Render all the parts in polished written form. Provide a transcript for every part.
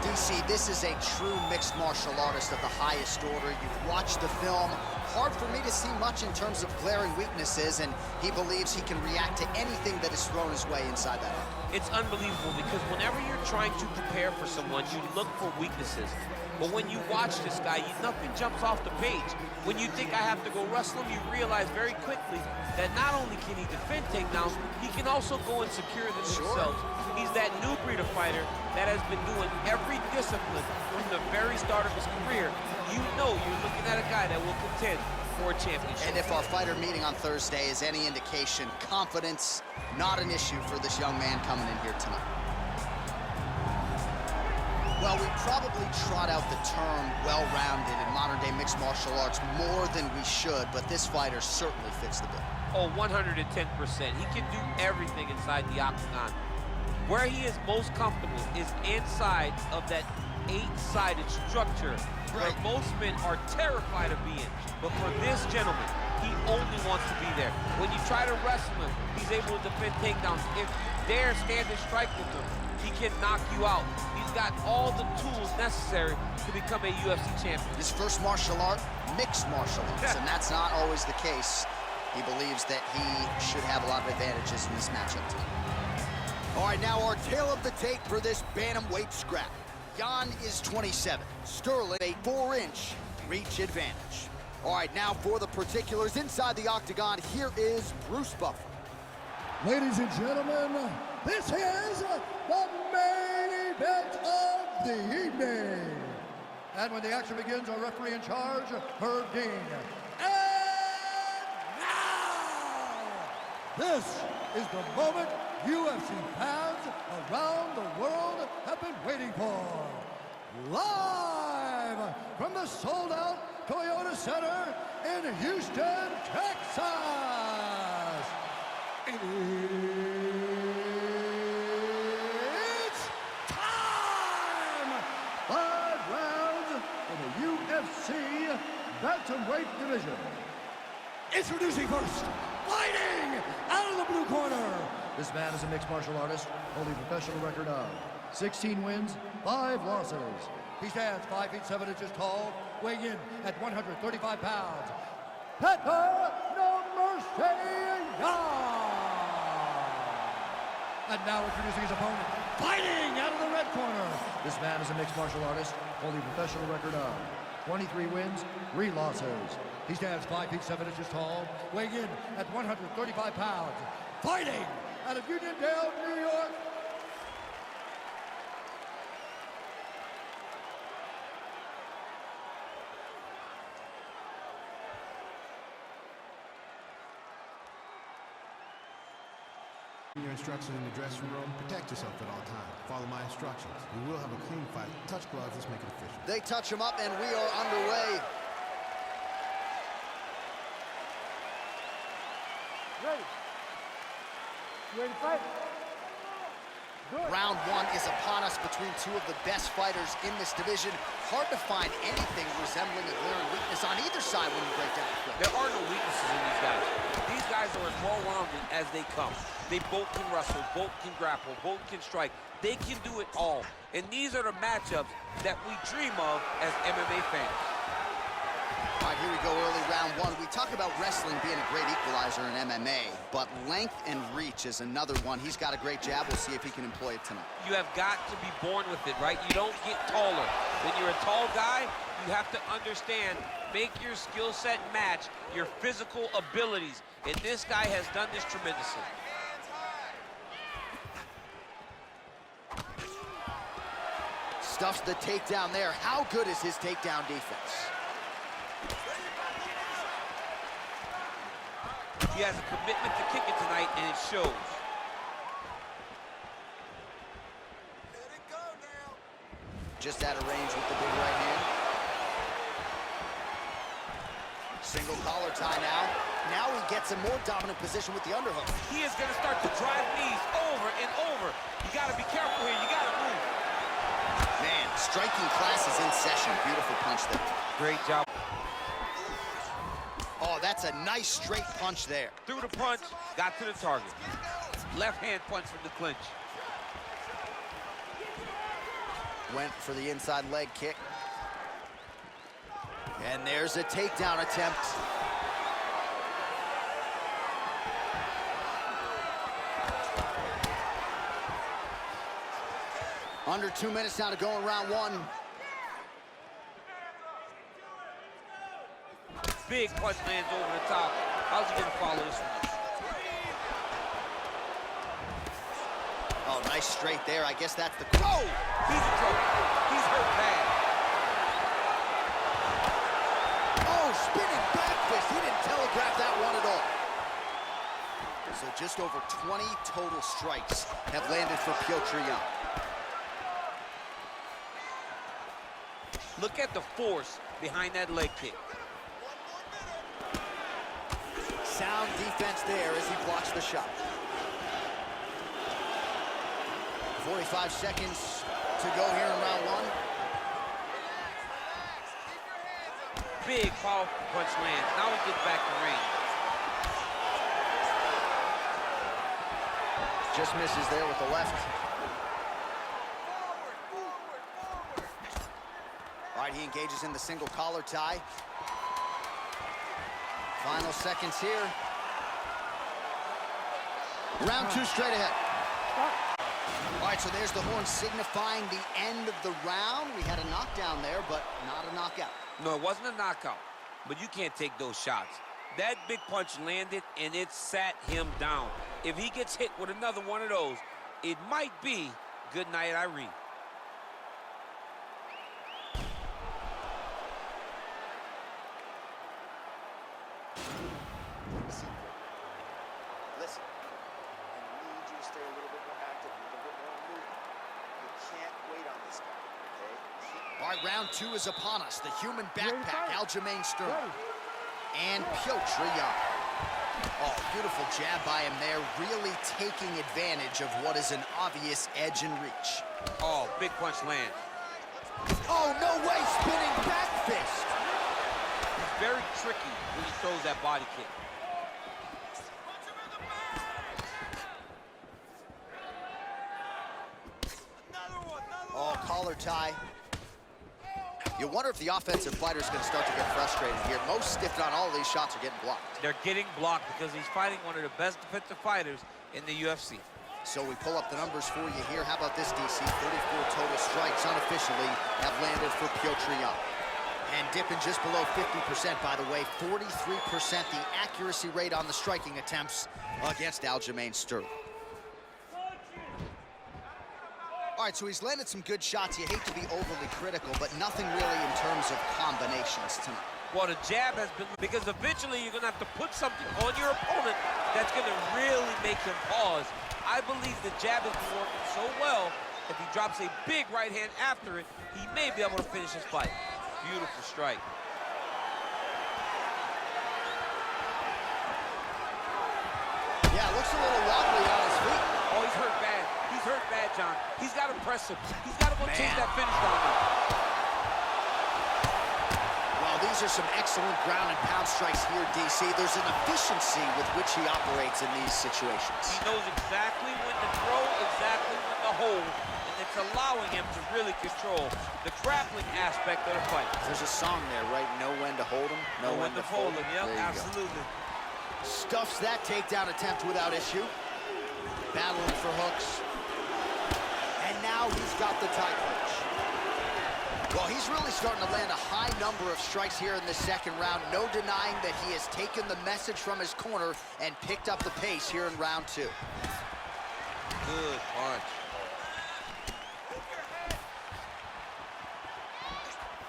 DC, this is a true mixed martial artist of the highest order. You've watched the film. Hard for me to see much in terms of glaring weaknesses, and he believes he can react to anything that is thrown his way inside that arm. It's unbelievable because whenever you're trying to prepare for someone, you look for weaknesses. But when you watch this guy, nothing jumps off the page. When you think I have to go wrestle him, you realize very quickly that not only can he defend takedowns, he can also go and secure them himself. He's that new breed of fighter that has been doing every discipline from the very start of his career. You know you're looking at a guy that will contend for a championship. And if our fighter meeting on Thursday is any indication, confidence, not an issue for this young man coming in here tonight. Well, we probably trot out the term well-rounded in modern-day mixed martial arts more than we should, but this fighter certainly fits the bill. Oh, 110%. He can do everything inside the octagon. Where he is most comfortable is inside of that 8-sided structure where most men are terrified of being. But for this gentleman, he only wants to be there. When you try to wrestle him, he's able to defend takedowns. If you dare stand and strike with him, he can knock you out. He's got all the tools necessary to become a UFC champion. His first martial art, mixed martial arts, and that's not always the case. He believes that he should have a lot of advantages in this matchup tonight. All right, now our tale of the tape for this bantamweight scrap. Jan is 27. Sterling, a 4-inch reach advantage. All right, now for the particulars inside the octagon, here is Bruce Buffer. Ladies and gentlemen, this is the main event of the evening. And when the action begins, our referee in charge, Herb Dean. And now, this is the moment UFC fans around the world have been waiting for. Live from the sold-out Toyota Center in Houston, Texas. It's time! 5 rounds for the UFC bantamweight division. Introducing first, fighting out of the blue corner. This man is a mixed martial artist, holding a professional record of 16 wins, 5 losses. He stands 5 feet 7 inches tall, weighing in at 135 pounds. Peter No Mercy Young! And now introducing his opponent, fighting out of the red corner. This man is a mixed martial artist, holding a professional record of 23 wins, 3 losses. He stands 5 feet 7 inches tall, weighing in at 135 pounds. Fighting out of Uniondale, New York. Your instructions in the dressing room, protect yourself at all times. Follow my instructions. We will have a clean fight. Touch gloves, let's make it official. They touch him up and we are underway. Ready? You ready to fight? Good. Round 1 is upon us between 2 of the best fighters in this division. Hard to find anything resembling a glaring weakness on either side when you break down the field. There are no weaknesses in these guys. These guys are as well-rounded as they come. They both can wrestle, both can grapple, both can strike. They can do it all. And these are the matchups that we dream of as MMA fans. All right, here we go, early round 1. We talk about wrestling being a great equalizer in MMA, but length and reach is another one. He's got a great jab. We'll see if he can employ it tonight. You have got to be born with it, right? You don't get taller. When you're a tall guy, you have to understand, make your skill set match your physical abilities. And this guy has done this tremendously. Stuffs the takedown there. How good is his takedown defense? He has a commitment to kick it tonight, and it shows. Let it go now. Just out of range with the big right hand. Single collar tie now. Now he gets a more dominant position with the underhook. He is going to start to drive knees over and over. You got to be careful here. You got to move. Man, striking class is in session. Beautiful punch there. Great job. Oh, that's a nice straight punch there. Threw the punch, got to the target. Left hand punch from the clinch. Went for the inside leg kick. And there's a takedown attempt. Under 2 minutes now to go in round one. Big punch lands over the top. How's he gonna follow this one? Oh, nice straight there. I guess that's the... Oh! He's in trouble. He's hurt bad. Oh, spinning back fist. He didn't telegraph that one at all. So just over 20 total strikes have landed for Petr. Look at the force behind that leg kick. Sound defense there as he blocks the shot. 45 seconds to go here in round one. Big, powerful punch lands. Now he gets back in range. Just misses there with the left. All right, he engages in the single collar tie. Final seconds here. Round two straight ahead. All right, so there's the horn signifying the end of the round. We had a knockdown there, but not a knockout. No, it wasn't a knockout, but you can't take those shots. That big punch landed, and it sat him down. If he gets hit with another one of those, it might be good night, Irene. Listen, I need you to stay a little bit more active, a little bit more movement. You can't wait on this guy, okay? All right, round two is upon us. The human backpack, Alджомейн and Petr. Oh, beautiful jab by him there, really taking advantage of what is an obvious edge and reach. Oh, big punch lands. Oh, no way, spinning back fist. He's very tricky when he throws that body kick. Oh, collar tie. You wonder if the offensive fighter is going to start to get frustrated here. Most stiffed on all of these shots are getting blocked. They're getting blocked because he's fighting one of the best defensive fighters in the UFC. So we pull up the numbers for you here. How about this, DC? 34 total strikes unofficially have landed for Petr. And dipping just below 50%, by the way. 43% the accuracy rate on the striking attempts against Alджомейн. All right, so he's landed some good shots. You hate to be overly critical, but nothing really in terms of combinations tonight. Well, the jab has been, because eventually you're going to have to put something on your opponent that's going to really make him pause. I believe the jab has been working so well, if he drops a big right hand after it, he may be able to finish his fight. Beautiful strike. Yeah, looks a little wobbly on his feet. Oh, he's hurt bad. He's hurt bad, John. He's got to press him. He's got to go chase that finish down there. Well, these are some excellent ground and pound strikes here, DC. There's an efficiency with which he operates in these situations. He knows exactly when to throw, exactly when to hold, and it's allowing him to really control the grappling aspect of the fight. There's a song there, right? Know when to hold him, know when to fold him. Yep, absolutely. Stuffs that takedown attempt without issue. Battling for hooks. And now he's got the tie clinch. Well, he's really starting to land a high number of strikes here in the second round. No denying that he has taken the message from his corner and picked up the pace here in round two. Good punch.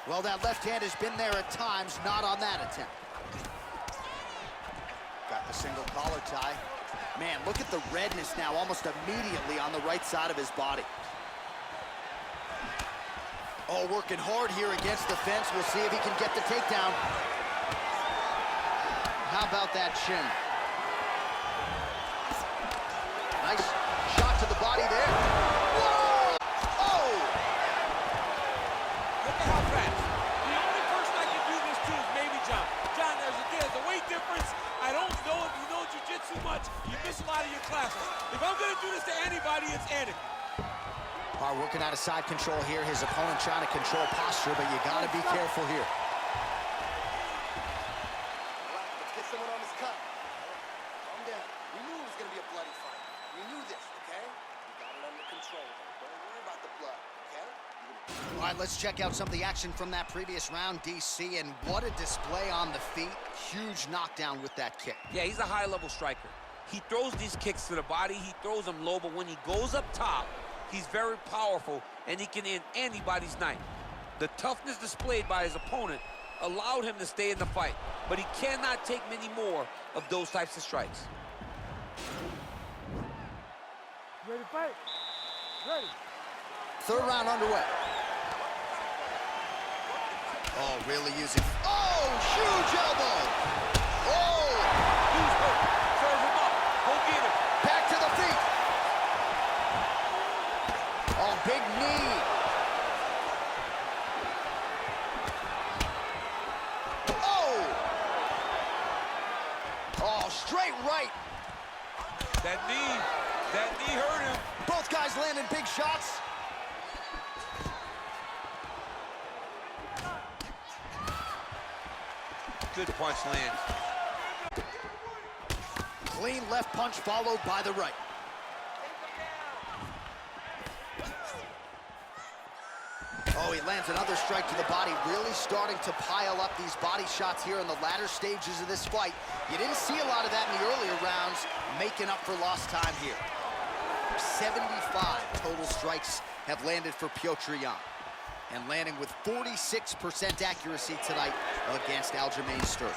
Well, that left hand has been there at times, not on that attempt. Got the single collar tie. Man, look at the redness now almost immediately on the right side of his body. Oh, working hard here against the fence. We'll see if he can get the takedown. How about that shin? Nice shot to the body there. Whoa! Oh! Look at how fast. The only person I can do this to is maybe John. John, there's a weight difference. I don't know if you know jiu-jitsu much. You miss a lot of your classes. If I'm going to do this to anybody, it's Andy. All right, working out of side control here. His opponent trying to control posture, but you got to be careful here. Let's get someone on his cut. Calm down. We knew it was going to be a bloody fight. We knew this, okay? We got it under control. Don't worry about the blood, okay? All right, let's check out some of the action from that previous round, DC, and what a display on the feet. Huge knockdown with that kick. Yeah, he's a high-level striker. He throws these kicks to the body. He throws them low, but when he goes up top, he's very powerful, and he can end anybody's night. The toughness displayed by his opponent allowed him to stay in the fight, but he cannot take many more of those types of strikes. Ready to fight? Ready. Third round underway. Oh, really using... Oh, huge elbow! Oh! He's hurt. Serve him up. Go get him. Back to the feet. Oh, big knee. Oh! Oh, straight right. That knee hurt him. Both guys landing big shots. Good punch lands. Clean left punch followed by the right. Oh, he lands another strike to the body, really starting to pile up these body shots here in the latter stages of this fight. You didn't see a lot of that in the earlier rounds, making up for lost time here. 75 total strikes have landed for Petr, and landing with 46% accuracy tonight against Alджомейn Sterling.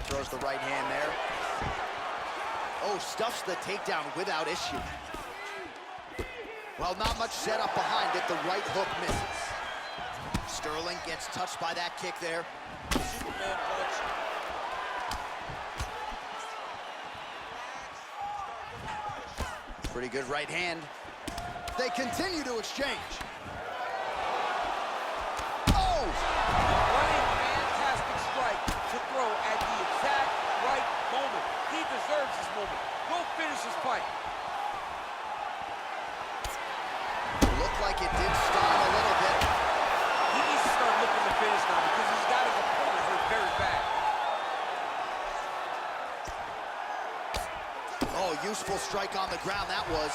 Throws the right hand there. Oh, stuffs the takedown without issue. Well, not much setup behind it. The right hook misses. Sterling gets touched by that kick there. Superman punch. Pretty good right hand. They continue to exchange. Oh! What a fantastic strike to throw at the exact right moment. He deserves this moment. Go finish his fight. Looked like it did stun a little bit. He needs to start looking to finish now because he's got his opponent hurt very bad. Oh, useful strike on the ground that was.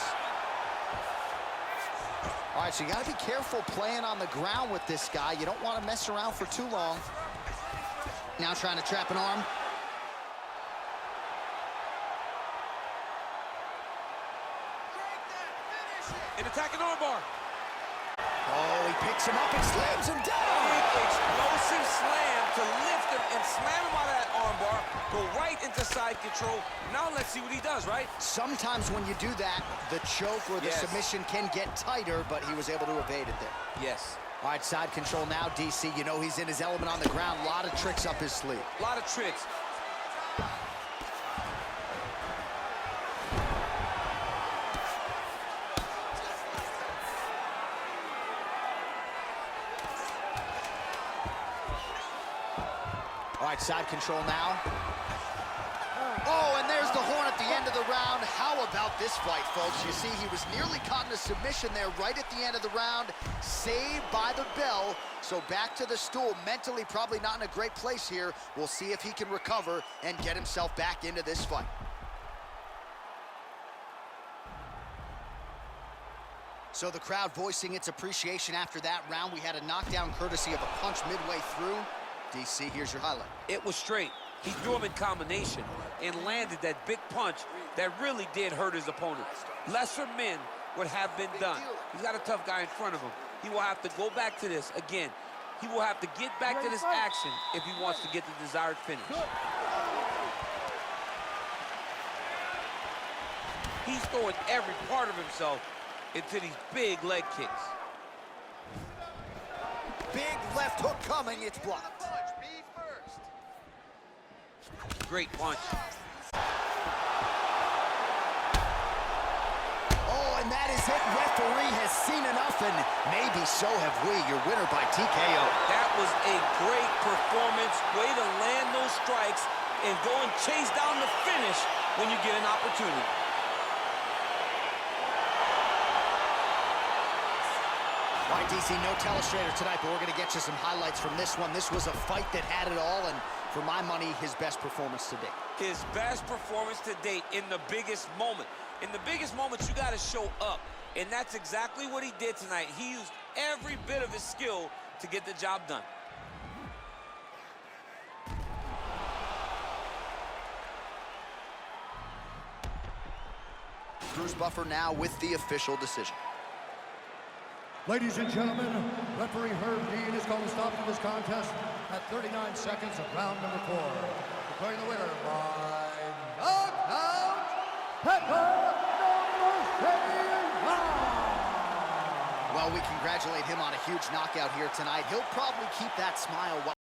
All right, so you got to be careful playing on the ground with this guy. You don't want to mess around for too long. Now trying to trap an arm. An attacking armbar. Oh, he picks him up and slams him down. Big explosive slam to lift him and slam him out of that armbar. Go right into side control. Now let's see what he does, right? Sometimes when you do that, the choke or the submission can get tighter, but he was able to evade it there. Yes. All right, side control now, DC. You know he's in his element on the ground. A lot of tricks up his sleeve. A lot of tricks. All right, side control now. Oh, and there's the horn at the end of the round. How about this fight, folks? You see, he was nearly caught in a submission there right at the end of the round. Saved by the bell. So back to the stool. Mentally probably not in a great place here. We'll see if he can recover and get himself back into this fight. So the crowd voicing its appreciation after that round. We had a knockdown courtesy of a punch midway through. DC, here's your highlight. It was straight. He threw him in combination and landed that big punch that really did hurt his opponent. Lesser men would have been done. He's got a tough guy in front of him. He will have to go back to this again. He will have to get back to this action if he wants to get the desired finish. He's throwing every part of himself into these big leg kicks. Big left hook coming, it's blocked. Great punch. Oh, and that is it. Referee has seen enough, and maybe so have we. Your winner by TKO. That was a great performance. Way to land those strikes and go and chase down the finish when you get an opportunity. All right, DC, no telestrator tonight, but we're going to get you some highlights from this one. This was a fight that had it all, and for my money, his best performance to date. His best performance to date in the biggest moment. In the biggest moments, you got to show up, and that's exactly what he did tonight. He used every bit of his skill to get the job done. Bruce Buffer now with the official decision. Ladies and gentlemen, referee Herb Dean is going to stop to this contest at 39 seconds of round number 4. Declaring the winner by knockout, Pepper Well, we congratulate him on a huge knockout here tonight. He'll probably keep that smile while